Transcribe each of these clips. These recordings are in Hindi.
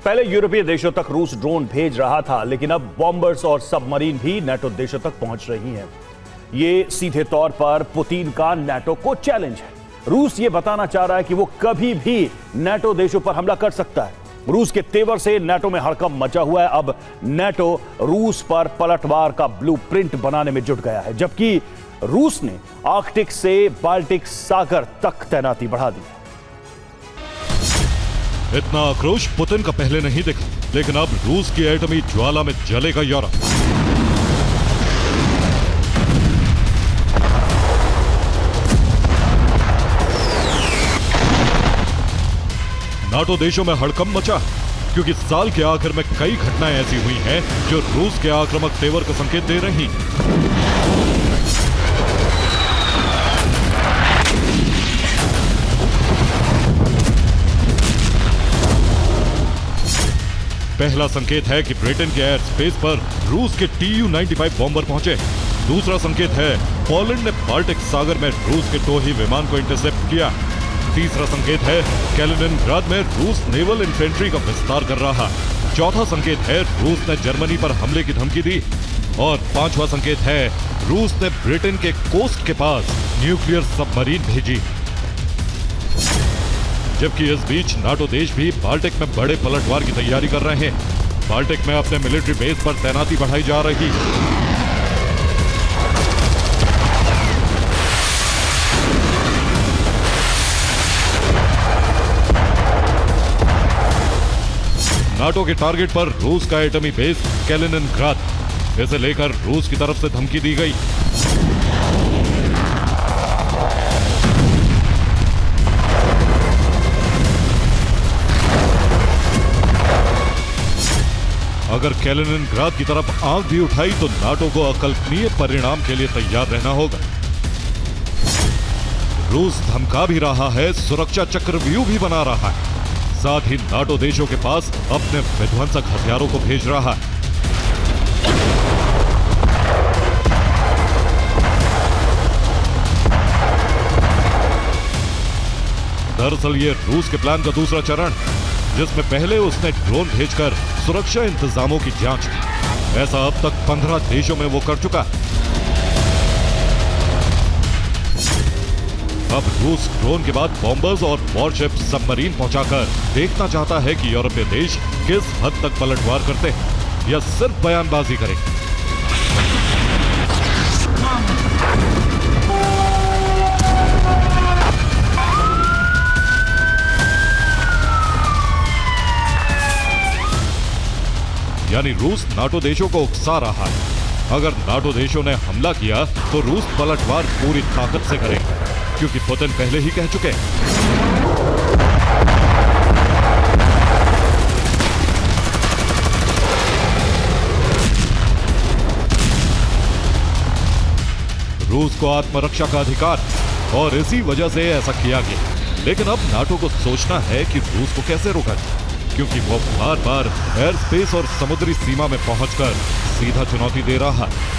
पहले यूरोपीय देशों तक रूस ड्रोन भेज रहा था, लेकिन अब बॉम्बर्स और सबमरीन भी नाटो देशों तक पहुंच रही हैं। ये सीधे तौर पर पुतिन का नाटो को चैलेंज है। रूस ये बताना चाह रहा है कि वो कभी भी नाटो देशों पर हमला कर सकता है। रूस के तेवर से नाटो में हड़कंप मचा हुआ है। अब नाटो रूस पर पलटवार का ब्लूप्रिंट बनाने में जुट गया है, जबकि रूस ने आर्कटिक से बाल्टिक सागर तक तैनाती बढ़ा दी है। इतना आक्रोश पुतिन का पहले नहीं दिखा, लेकिन अब रूस की एटमी ज्वाला में जलेगा यूरोप। नाटो देशों में हड़कंप मचा क्योंकि साल के आखिर में कई घटनाएं ऐसी हुई हैं जो रूस के आक्रामक तेवर का संकेत दे रही। पहला संकेत है कि ब्रिटेन के एयर स्पेस पर रूस के Tu-95 बॉम्बर पहुंचे। दूसरा संकेत है पोलैंड ने बाल्टिक सागर में रूस के 2 ही विमान को इंटरसेप्ट किया। तीसरा संकेत है कैलिनिनग्राड में रूस नेवल इन्फेंट्री का विस्तार कर रहा। चौथा संकेत है रूस ने जर्मनी पर हमले की धमकी दी। और पांचवा संकेत है रूस ने ब्रिटेन के कोस्ट के पास न्यूक्लियर सबमरीन भेजी। जबकि इस बीच नाटो देश भी बाल्टिक में बड़े पलटवार की तैयारी कर रहे हैं। बाल्टिक में अपने मिलिट्री बेस पर तैनाती बढ़ाई जा रही। नाटो के टारगेट पर रूस का एटमी बेस कैलिनिनग्राड, इसे लेकर रूस की तरफ से धमकी दी गई। अगर कैलिनिनग्राड की तरफ आंख भी उठाई तो नाटो को अकल्पनीय परिणाम के लिए तैयार रहना होगा। रूस धमका भी रहा है, सुरक्षा चक्रव्यूह भी बना रहा है, साथ ही नाटो देशों के पास अपने विध्वंसक हथियारों को भेज रहा है। दरअसल ये रूस के प्लान का दूसरा चरण, जिसमें पहले उसने ड्रोन भेजकर सुरक्षा इंतजामों की जांच की। ऐसा अब तक 15 देशों में वो कर चुका। अब रूस ड्रोन के बाद बॉम्बर्स और वॉरशिप सबमरीन पहुंचाकर देखना चाहता है कि यूरोपीय देश किस हद तक पलटवार करते हैं या सिर्फ बयानबाजी करें। यानी रूस नाटो देशों को उकसा रहा है। अगर नाटो देशों ने हमला किया तो रूस पलटवार पूरी ताकत से करेगा, क्योंकि पुतिन पहले ही कह चुके हैं। रूस को आत्मरक्षा का अधिकार, और इसी वजह से ऐसा किया गया। लेकिन अब नाटो को सोचना है कि रूस को कैसे रोका जाए, क्योंकि वो बार बार एयर स्पेस और समुद्री सीमा में पहुंचकर सीधा चुनौती दे रहा है।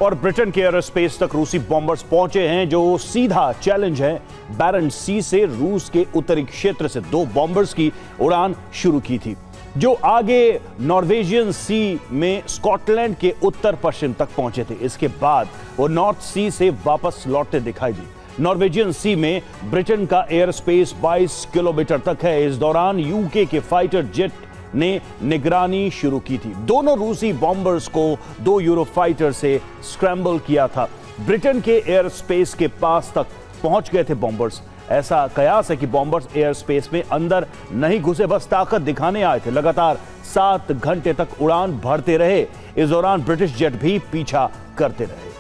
और ब्रिटेन के एयर स्पेस तक रूसी बॉम्बर्स पहुंचे हैं, जो सीधा चैलेंज है। बैरेंट्स सी से रूस के उत्तरी क्षेत्र से 2 बॉम्बर्स की उड़ान शुरू की थी, जो आगे नॉर्वेजियन सी में स्कॉटलैंड के उत्तर पश्चिम तक पहुंचे थे। इसके बाद वो नॉर्थ सी से वापस लौटते दिखाई दी। नॉर्वेजियन सी में ब्रिटेन का एयर स्पेस 22 किलोमीटर तक है। इस दौरान यूके के फाइटर जेट ने निगरानी शुरू की थी। दोनों रूसी बॉम्बर्स को 2 यूरोफाइटर से स्क्रैम्बल किया था। ब्रिटेन के एयर स्पेस के पास तक पहुंच गए थे बॉम्बर्स। ऐसा कयास है कि बॉम्बर्स एयर स्पेस में अंदर नहीं घुसे, बस ताकत दिखाने आए थे। लगातार 7 घंटे तक उड़ान भरते रहे। इस दौरान ब्रिटिश जेट भी पीछा करते रहे।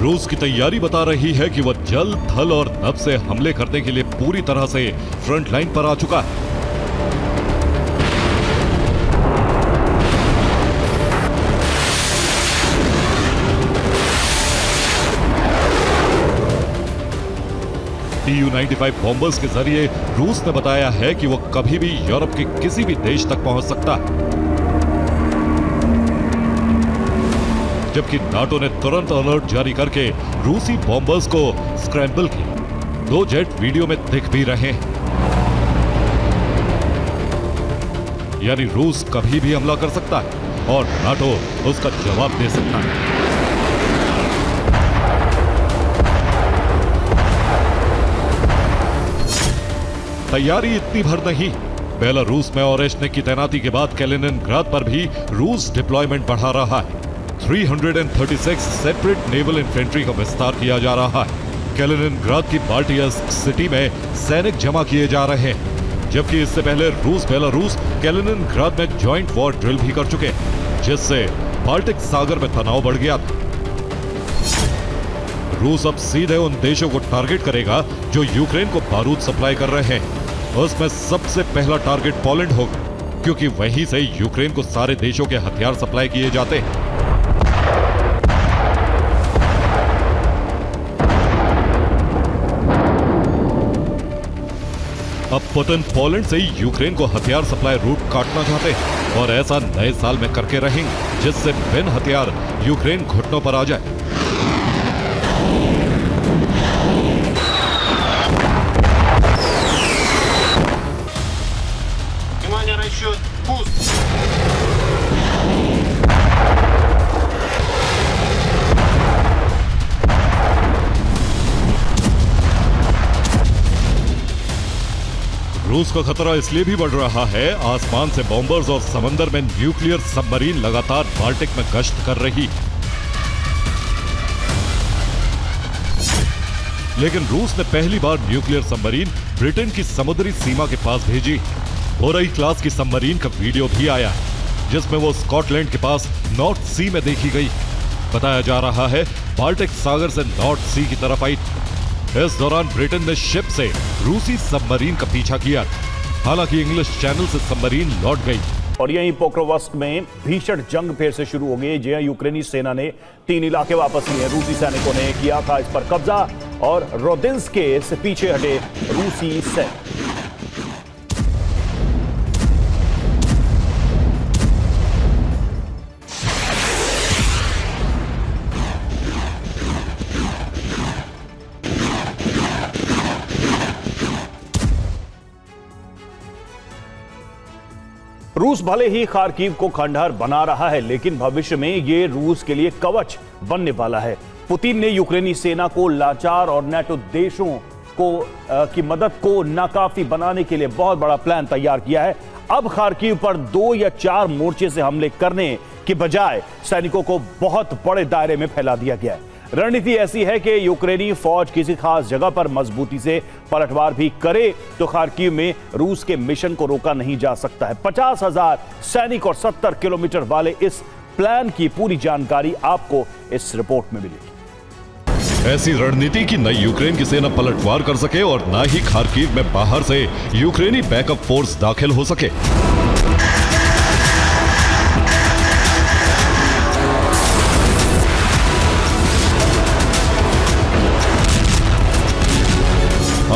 रूस की तैयारी बता रही है कि वह जल, थल और नभ से हमले करने के लिए पूरी तरह से फ्रंट लाइन पर आ चुका है। Tu-95 बॉम्बर्स के जरिए रूस ने बताया है कि वो कभी भी यूरोप के किसी भी देश तक पहुंच सकता है। जबकि नाटो ने तुरंत अलर्ट जारी करके रूसी बॉम्बर्स को स्क्रैम्बल किया। 2 जेट वीडियो में दिख भी रहे हैं। यानी रूस कभी भी हमला कर सकता है और नाटो उसका जवाब दे सकता है। तैयारी इतनी भर नहीं, बेलारूस में ओरेशनिक की तैनाती के बाद कैलिनिनग्राद पर भी रूस डिप्लॉयमेंट बढ़ा रहा है। 336 सेपरेट नेवल इन्फेंट्री का विस्तार किया जा रहा है। कैलिनिनग्राद की बाल्टियस्क सिटी में सैनिक जमा किए जा रहे हैं, जबकि इससे पहले रूस बेलारूस कैलिनिनग्राद में जॉइंट वॉर ड्रिल भी कर चुके हैं, जिससे बाल्टिक सागर में तनाव बढ़ गया था। रूस अब सीधे उन देशों को टारगेट करेगा जो यूक्रेन को बारूद सप्लाई कर रहे हैं। उसमें सबसे पहला टारगेट पोलैंड होगा, क्योंकि वहीं से यूक्रेन को सारे देशों के हथियार सप्लाई किए जाते हैं। अब पुतिन पोलैंड से यूक्रेन को हथियार सप्लाई रूट काटना चाहते हैं और ऐसा नए साल में करके रहेंगे, जिससे बिन हथियार यूक्रेन घुटनों पर आ जाए। रूस का खतरा इसलिए भी बढ़ रहा है, आसमान से बॉम्बर्स और समंदर में न्यूक्लियर सबमरीन लगातार बाल्टिक में गश्त कर रही। लेकिन रूस ने पहली बार न्यूक्लियर सबमरीन ब्रिटेन की समुद्री सीमा के पास भेजी। बोरई क्लास की सबमरीन का वीडियो भी आया है, जिसमें वो स्कॉटलैंड के पास नॉर्थ सी में देखी गई। बताया जा रहा है बाल्टिक सागर से नॉर्थ सी की तरफ आई। इस दौरान ब्रिटेन ने शिप से रूसी सबमरीन का पीछा किया। हालांकि इंग्लिश चैनल से सबमरीन लौट गई। और यहीं पोक्रोवस्क में भीषण जंग फिर से शुरू हो गई, जहां यूक्रेनी सेना ने 3 इलाके वापस लिए। रूसी सैनिकों ने किया था इस पर कब्जा और रोदिन्स्क से पीछे हटे रूसी सैनिक। रूस भले ही खार्किव को खंडहर बना रहा है, लेकिन भविष्य में ये रूस के लिए कवच बनने वाला है। पुतिन ने यूक्रेनी सेना को लाचार और नाटो देशों की मदद को नाकाफी बनाने के लिए बहुत बड़ा प्लान तैयार किया है। अब खार्किव पर 2 या 4 मोर्चे से हमले करने के बजाय सैनिकों को बहुत बड़े दायरे में फैला दिया गया है। रणनीति ऐसी है कि यूक्रेनी फौज किसी खास जगह पर मजबूती से पलटवार भी करे तो खार्किव में रूस के मिशन को रोका नहीं जा सकता है। 50,000 सैनिक और 70 किलोमीटर वाले इस प्लान की पूरी जानकारी आपको इस रिपोर्ट में मिलेगी। ऐसी रणनीति की न यूक्रेन की सेना पलटवार कर सके और न ही खार्किव में बाहर से यूक्रेनी बैकअप फोर्स दाखिल हो सके।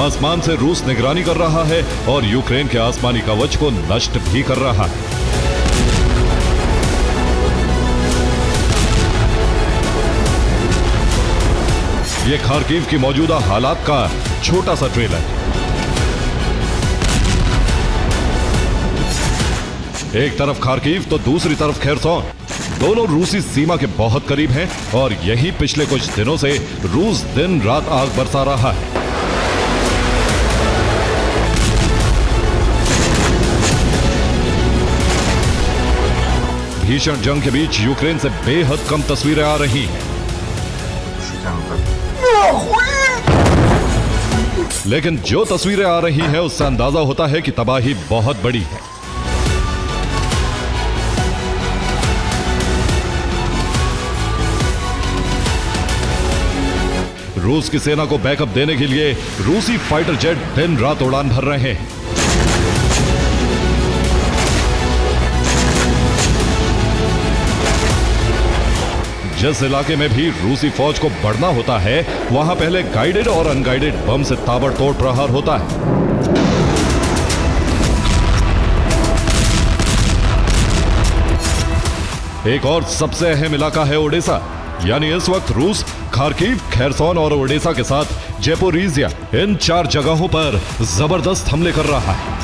आसमान से रूस निगरानी कर रहा है और यूक्रेन के आसमानी कवच को नष्ट भी कर रहा है। यह खार्किव की मौजूदा हालात का छोटा सा ट्रेलर है। एक तरफ खार्किव तो दूसरी तरफ खेरसोन, दोनों रूसी सीमा के बहुत करीब हैं और यही पिछले कुछ दिनों से रूस दिन रात आग बरसा रहा है। भीषण जंग के बीच यूक्रेन से बेहद कम तस्वीरें आ रही हैं, लेकिन जो तस्वीरें आ रही हैं उससे अंदाजा होता है कि तबाही बहुत बड़ी है। रूस की सेना को बैकअप देने के लिए रूसी फाइटर जेट दिन रात उड़ान भर रहे हैं। जिस इलाके में भी रूसी फौज को बढ़ना होता है, वहां पहले गाइडेड और अनगाइडेड बम से ताबड़तोड़ प्रहार होता है। एक और सबसे अहम इलाका है ओडेसा। यानी इस वक्त रूस खार्किव, खेरसोन और ओडेसा के साथ जेपोरीजिया, इन 4 जगहों पर जबरदस्त हमले कर रहा है।